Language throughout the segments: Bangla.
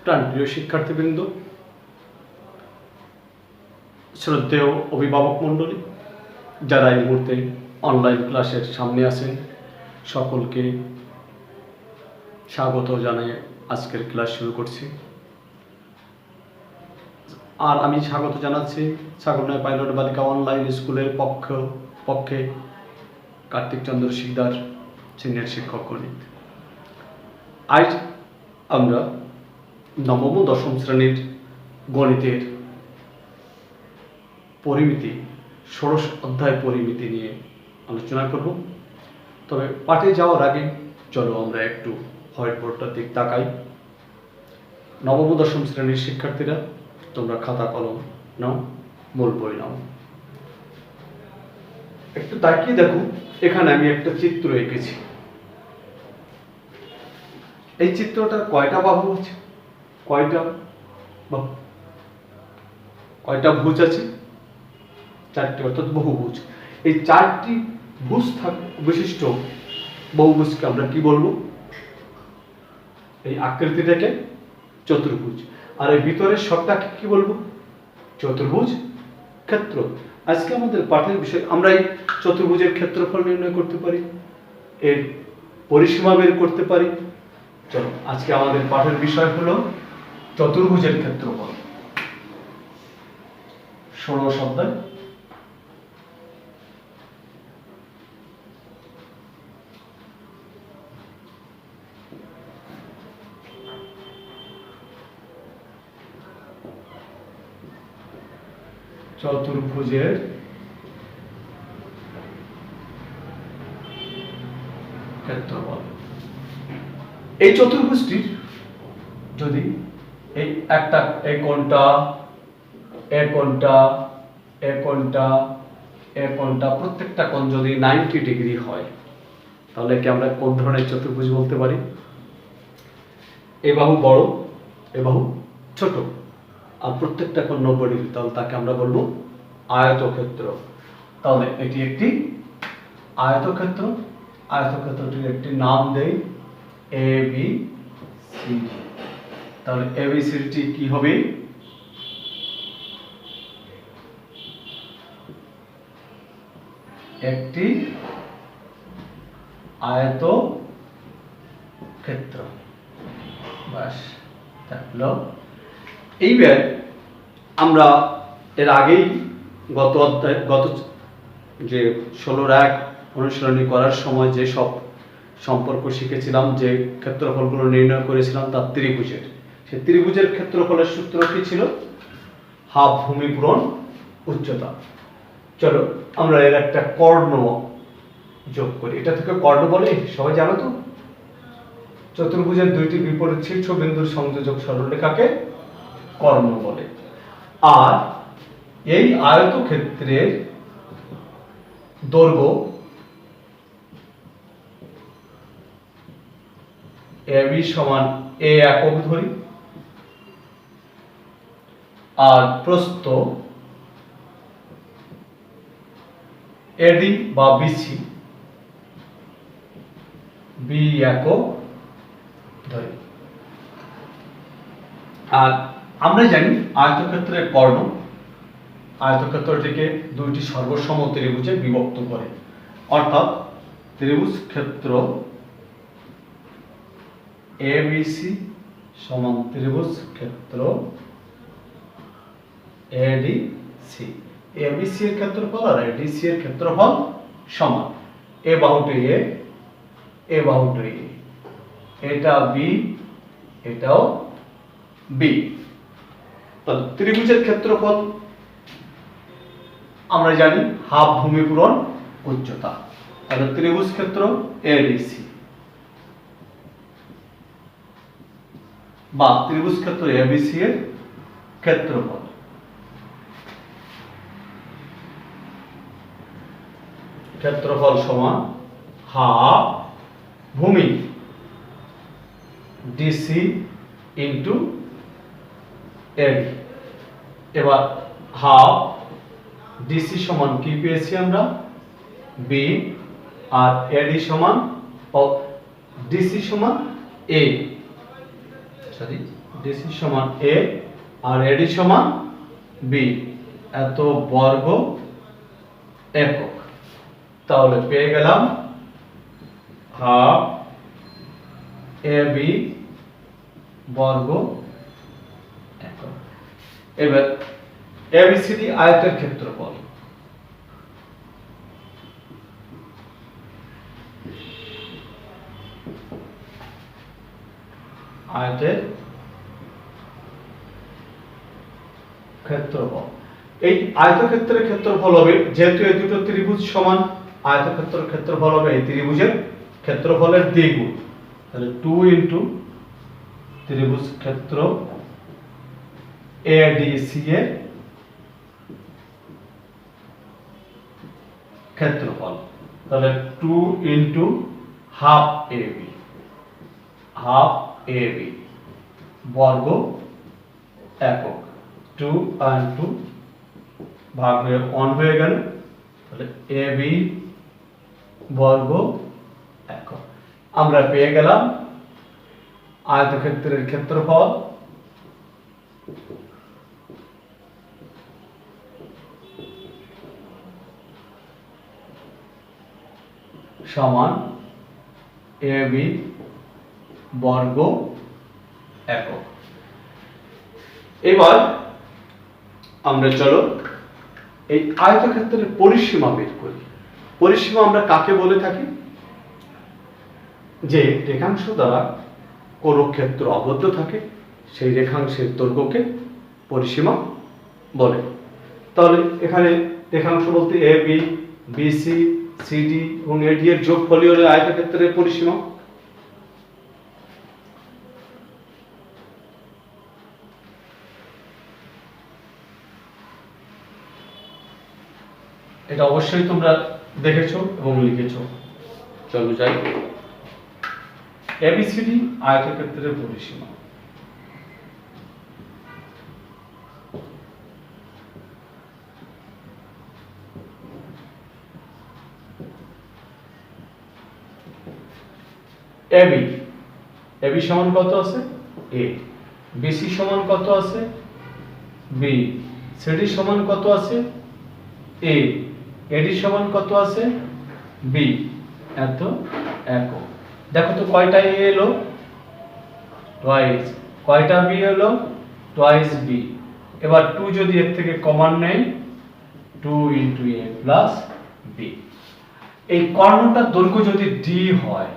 প্রাণপ্রিয় শিক্ষার্থীবৃন্দ, শ্রদ্ধেয় অভিভাবক মণ্ডলী, যারা এই মুহূর্তে অনলাইন ক্লাসের সামনে আছেন, সকলকে স্বাগত জানিয়ে আজকের ক্লাস শুরু করছি। আর আমি স্বাগত জানাচ্ছি ছাগলনাই পাইলট বালিকা অনলাইন স্কুলের পক্ষে কার্তিক চন্দ্র শিকদার, সিনিয়র শিক্ষক গণিত। আজ আমরা নবম ও দশম শ্রেণীর গণিতের পরিমিতি, ষোড়শ অধ্যায় পরিমিতি নিয়ে আলোচনা করব। তবে পাঠে যাওয়ার আগে চলো আমরা একটু হোয়াইট বোর্ডটার দিক তাকাই। নবম ও দশম শ্রেণীর শিক্ষার্থীরা, তোমরা খাতা কলম নাও, মূল বই নাও। একটু তাকিয়ে দেখো, এখানে আমি একটা চিত্র এঁকেছি। এই চিত্রটার কয়টা বাহু আছে? কয়টা ভুজ আছে? চারটি, অর্থাৎ বহুভুজ। এই চারটি ভুজ বিশিষ্ট বহুভুজকে আমরা কি বলবো? এই আকৃতিটাকে চতুর্ভুজ। আর এই ভিতরের সবটাকে কি বলবো? চতুর্ভুজ ক্ষেত্র। আজকে আমাদের পাঠের বিষয়, আমরা এই চতুর্ভুজের ক্ষেত্রফল নির্ণয় করতে পারি, এর পরিসীমা বের করতে পারি। চলো, আজকে আমাদের পাঠের বিষয় হলো চতুর্ভুজের ক্ষেত্রফল। ষোড়শ অধ্যায়। চতুর্ভুজের ক্ষেত্রফল। এই চতুর্ভুজটির যদি এই একটা এই কোণটা প্রত্যেকটা কোণ যদি 90 ডিগ্রি হয়, তাহলে কি আমরা কোন ধরনের চতুর্ভুজ বলতে পারি? এ বাহু বড়, এ বাহু ছোট, আর প্রত্যেকটা কোণ 90 ডিগ্রি, তাহলে তাকে আমরা বলবো আয়তক্ষেত্র। তাহলে এটি একটি আয়তক্ষেত্র। আয়তক্ষেত্রটির একটি নাম দেই ABCD। তাহলে ABCD কি হবে? একটি আয়তক্ষেত্র। বাস থাকলো। এইবার আমরা এর আগেই গত যে 16-1 অনুশীলনী করার সময় যে সব সম্পর্ক শিখেছিলাম, যে ক্ষেত্রফলগুলো নির্ণয় করেছিলাম তার ত্রিভুজের, সেই ত্রিভুজের ক্ষেত্রফলের সূত্র কি ছিল? হাফ ভূমি পূরণ উচ্চতা। চলো আমরা এর একটা কর্ণ যোগ করি। এটা থেকে কর্ণ বলে সবাই জানো তো? চতুর্ভুজের দুইটি বিপরীত শীর্ষবিন্দুর সংযোজক সরলরেখাকে কর্ণ বলে। আর এই আয়তক্ষেত্রের দৈর্ঘ্য AB সমান A একক ধরি, আর প্রস্থ AD বা BC B একক ধরি। আর আমরা জানি আয়তক্ষেত্রের কর্ণ আয়তক্ষেত্রটিকে দুইটি সর্বসম ত্রিভুজে বিভক্ত করে। অর্থাৎ ত্রিভুজ ক্ষেত্র ABC সমান ত্রিভুজ ক্ষেত্র ADC। ABC এর ক্ষেত্রফল আর ADC এর ক্ষেত্রফল সমান। এ বাহুটি A, এ বাহুটি A, এটা B, এটাও B। তাহলে ত্রিভুজের ক্ষেত্রফল আমরা জানি হাফ ভূমি পূরণ উচ্চতা। তাহলে ত্রিভুজ ক্ষেত্র ADC বা ত্রিভুজ ক্ষেত্র ABC এর ক্ষেত্রফল সমান হাফ ভূমি DC ইন্টু AD। এবার হাফ DC সমান কি পেয়েছি আমরা? B, আর AD সমান DC সমান A, সরি ডিসি সমান এ আর এডি সমান বি, এত বর্গ একক। তাহলে পেয়ে গেলাম হাফ এ বি বর্গ একক। এবার এবিসিডি আয়তের ক্ষেত্রফল, আয়তের ক্ষেত্রফল, এই আয়তক্ষেত্রের ক্ষেত্রফল হবে, যেহেতু এই দুটো ত্রিভুজ সমান, আয়তক্ষেত্রের ক্ষেত্রফল হবে এই ত্রিভুজের ক্ষেত্রফলের দ্বিগুণ। তাহলে 2 ইনটু ত্রিভুজ ক্ষেত্র এডিসি এর ক্ষেত্রফল, তাহলে 2 into half AB, half AB বর্গ একক। 2 আর 2 ভাগ হয়ে 1 হয়ে গেল, তাহলে এবি বর্গ একক। আমরা পেয়ে গেলাম আয়তক্ষেত্রের ক্ষেত্রফল সমান এবি বর্গ একক। এবার আমরা চলো এই আয়তক্ষেত্রের পরিসীমা বের করি। পরিসীমা আমরা কাকে বলে থাকি? যে রেখাংশ দ্বারা কোন ক্ষেত্র আবদ্ধ থাকে সেই রেখাংশের দৈর্ঘ্যকে পরিসীমা বলে। তাহলে এখানে রেখাংশ বলতে এ বি, বিসি, সিডি এবং এডি এর যোগফলই হলো আয়তক্ষেত্রের পরিসীমা। এটা অবশ্যই তোমরা দেখেছো এবং লিখেছো। চলো যাই, এবিসিডি আয়তক্ষেত্রের পরিসীমা। এবি, এবি সমান কত আছে? এ। বিসি সমান কত আছে? বি। সিডি সমান কত আছে? এ। এডি সমান কত আছে? বি, এত একক। দেখো তো কয়টা এ এলো? টুয়াইস। কয়টা বি এলো? Twice B. এবার 2 যদি এর থেকে কমন নেই, 2 ইনটু এ প্লাস বি। এই কর্ণটার দৈর্ঘ্য যদি ডি হয়,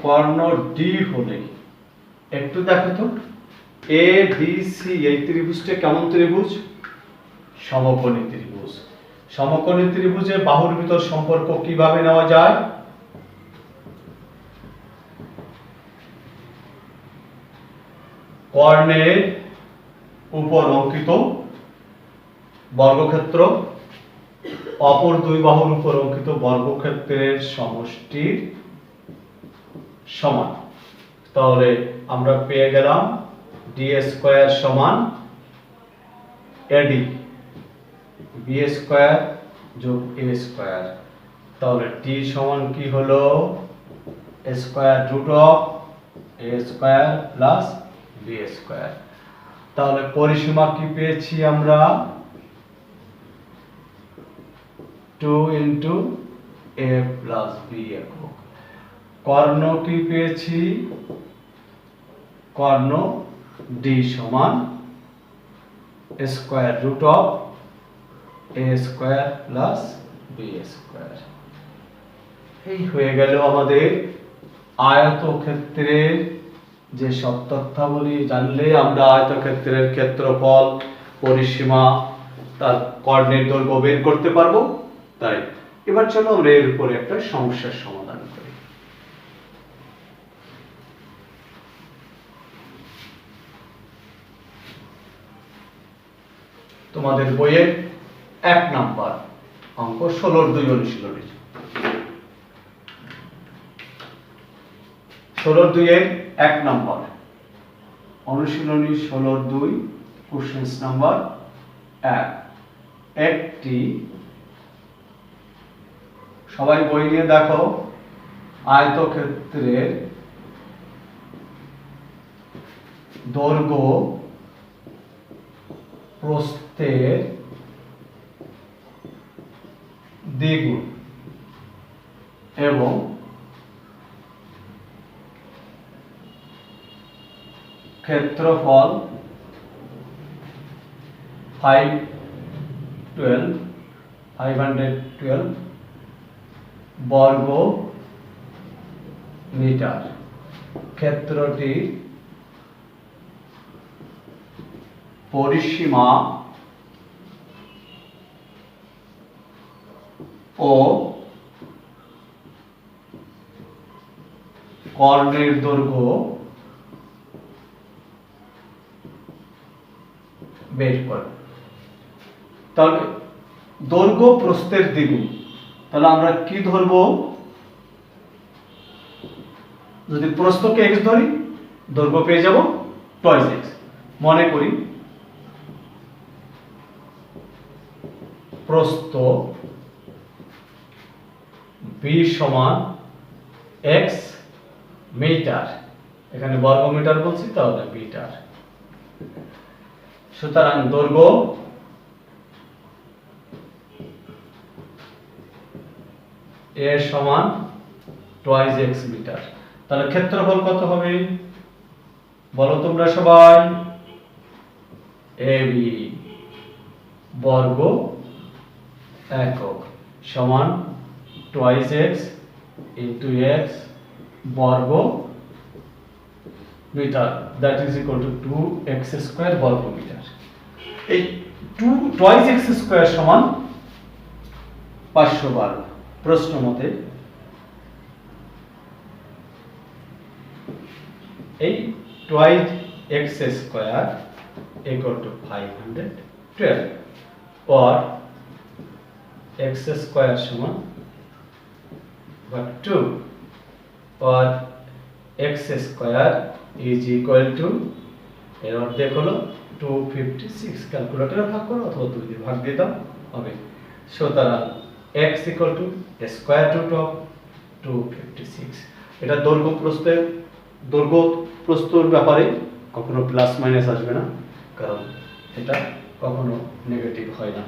কর্ণ ডি হলে একটু দেখো তো, এ বি সি এই ত্রিভুজটা কেমন ত্রিভুজ? সমকোণী ত্রিভুজ। সমকোণী ত্রিভুজে বাহুর ভিতর সম্পর্ক কিভাবে নেওয়া যায়? কর্ণের উপর অঙ্কিত বর্গক্ষেত্র অপর দুই বাহুর উপর অঙ্কিত বর্গক্ষেত্রের সমষ্টির সমান। তাহলে আমরা পেয়ে গেলাম ডি স্কয়ার সমান এডি বি স্কয়ার যোগ এ স্কয়ার। তাহলে টি সমান কি হলো? Square root of a square plus b square. তাহলে পরিসীমা কি পেয়েছি আমরা? 2 ইনটু এ প্লাস বি একক। কর্ণ কি পেয়েছি? কর্ণ ডি সমান square root of a square plus b square. এই হয়ে গেল আমাদের আয়তক্ষেত্রের যে সব তথ্যাবলী জানলে আমরা আয়তক্ষেত্রের ক্ষেত্রফল, পরিসীমা, তার কর্ণের দৈর্ঘ্য বের করতে পারবো। তাই এবার চলো আমরা এর উপরে একটা সমস্যার সমাধান করি। তোমাদের বইয়ের 1 নাম্বার অঙ্ক 16-2 অনুশীলনী। 16-2 এর 1 নাম্বার অনুশীলনী 16-2 কোশ্চেন নাম্বার 1। একটি, সবাই বই নিয়ে দেখো, আয়তক্ষেত্রের দৈর্ঘ্য প্রস্থের দ্বিগুণ এবং ক্ষেত্রফল 512 বর্গ মিটার। ক্ষেত্রটির পরিসীমা ও কর্ণের দৈর্ঘ্য বের করে। তাহলে দৈর্ঘ্য প্রস্থের দ্বিগুণ, তাহলে আমরা কি ধরবো? যদি প্রস্থকে x ধরি, দৈর্ঘ্য পেয়ে যাব টয়েস x। মনে করি প্রস্থ b সমান x মিটার, এখানে বর্গ মিটার বলছি, তাহলে মিটার। সুতরাং দৈর্ঘ্য a সমান টয়েস x মিটার। তাহলে ক্ষেত্রফল কত হবে বলো তোমরা সবাই? ab বর্গ একক সমান টয়েস x ইনটু x বর্গ মিটার, that is equal to 2x square বর্গ মিটার। এই 2 টয়েস x স্কয়ার সমান 512। প্রশ্ন মতে এই twice x square equal to 512 और x স্কয়ার সমান 2 और x square is equal to, এর অর্ধেক হলো 256। ক্যালকুলেটরে ভাগ করো অথবা 2 দিয়ে ভাগ দিয়ে দাও হবে। সুতরাং x equal to square root of 256। এটা দৈর্ঘ্য প্রস্থের ব্যাপারে কখনো প্লাস মাইনাস আসবে না, কারণ এটা কখনো নেগেটিভ হয় না।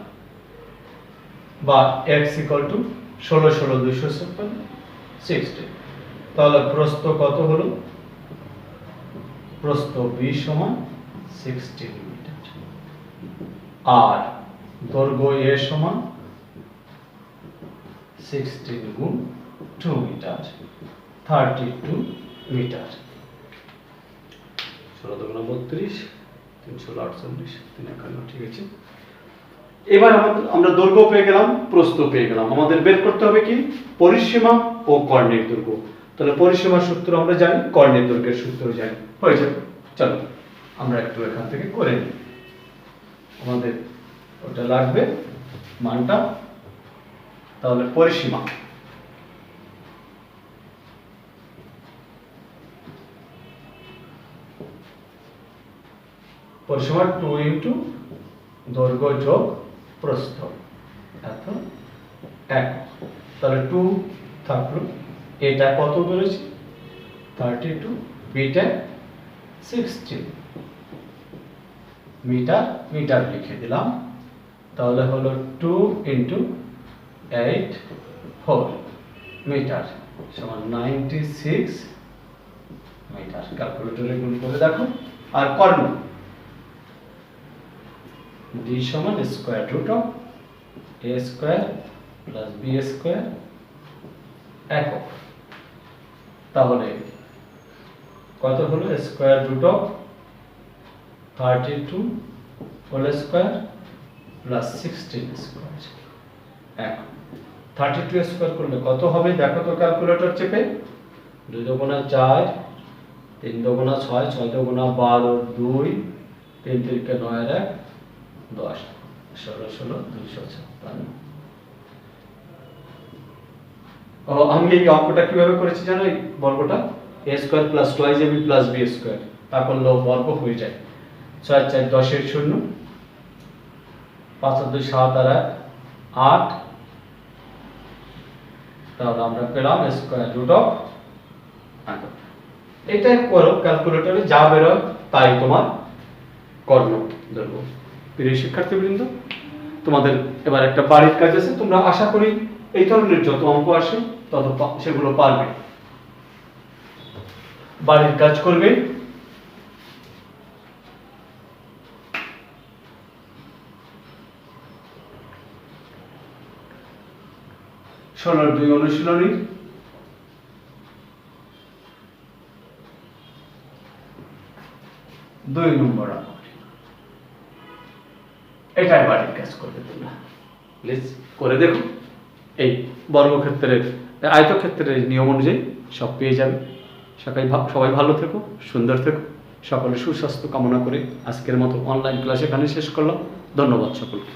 বা x ইকুয়াল টু 16 16 256 60। তাহলে প্রস্থ কত হলো? প্রস্থ b সমান 16 মিটার আর দৈর্ঘ্য a সমান 16 গুণ 2 মিটার, 32 মিটার। 16 দুগুণ 32, 3 16 48, 3 51, ঠিক আছে। এবার আমরা দৈর্ঘ্য পেয়ে গেলাম, প্রস্থ পেয়ে গেলাম। আমাদের বের করতে হবে কি? পরিসীমা ও কর্ণের দৈর্ঘ্য। তাহলে পরিসীমার সূত্র আমরা জানি, কর্ণের দৈর্ঘ্যের সূত্র জানি, হয়ে যাবে। চলো আমরা একটু এখান থেকে করে নিই। আমাদের ওটা লাগবে মানটা। তাহলে পরিসীমা পরিসীমা 2 ইনটু দৈর্ঘ্য যোগ প্রস্থ এত এক। তাহলে 2 থাকলো, এটা কত বলেছি? 32, বিটা 16 মিটার, মিটার লিখে দিলাম। তাহলে হলো 2 ইনটু 8 4 মিটার সমান 96 মিটার। ক্যালকুলেটরে গুণ করে দেখো। আর কর্ণ d সমান square root of a square plus b square একক। তাহলে কত হলো? Square root of 32 whole square plus 16 square একক। 32 স্কয়ার করলে কত হবে দেখো তো ক্যালকুলেটর চেপে। 2 দুগুণা 4, 3 দুগুণা 6, 6 দুগুণা 12, 2, 3 3 9 আর 1 10, 16 16 256। আমি এই অঙ্কটা কিভাবে করেছি জানো? এই বর্গটা a square plus 2ab plus b square, তা করলে বর্গ হয়ে যায়। 6 4 10 এর 0, 5 2 7 আর 1 8, তাহলে আমরা পেলাম স্কয়ার রুট অফ 11। এটাই করো, ক্যালকুলেটরে যা বেরোয় তাই তোমার কর্ণ ধরবো। প্রিয় শিক্ষার্থীবৃন্দ, তোমাদের এবার একটা বাড়ির কাজ আছে, তোমরা আশা করি এই ধরনের যত অঙ্ক আসে তত সেগুলো পারবে। বাড়ির কাজ করবে। ষোলোর 2 অনুশীলনী, দুই নম্বর অঙ্ক। এটাই বাড়ির কাজ করবে তোমরা, প্লিজ করে দেখো। এই বর্গক্ষেত্রের আয়তক্ষেত্রের নিয়ম অনুযায়ী সব পেয়ে যাবে। সবাই ভালো থেকো, সুন্দর থেকো, সকলে সুস্বাস্থ্য কামনা করে আজকের মতো অনলাইন ক্লাস এখানে শেষ করলাম। ধন্যবাদ সকলকে।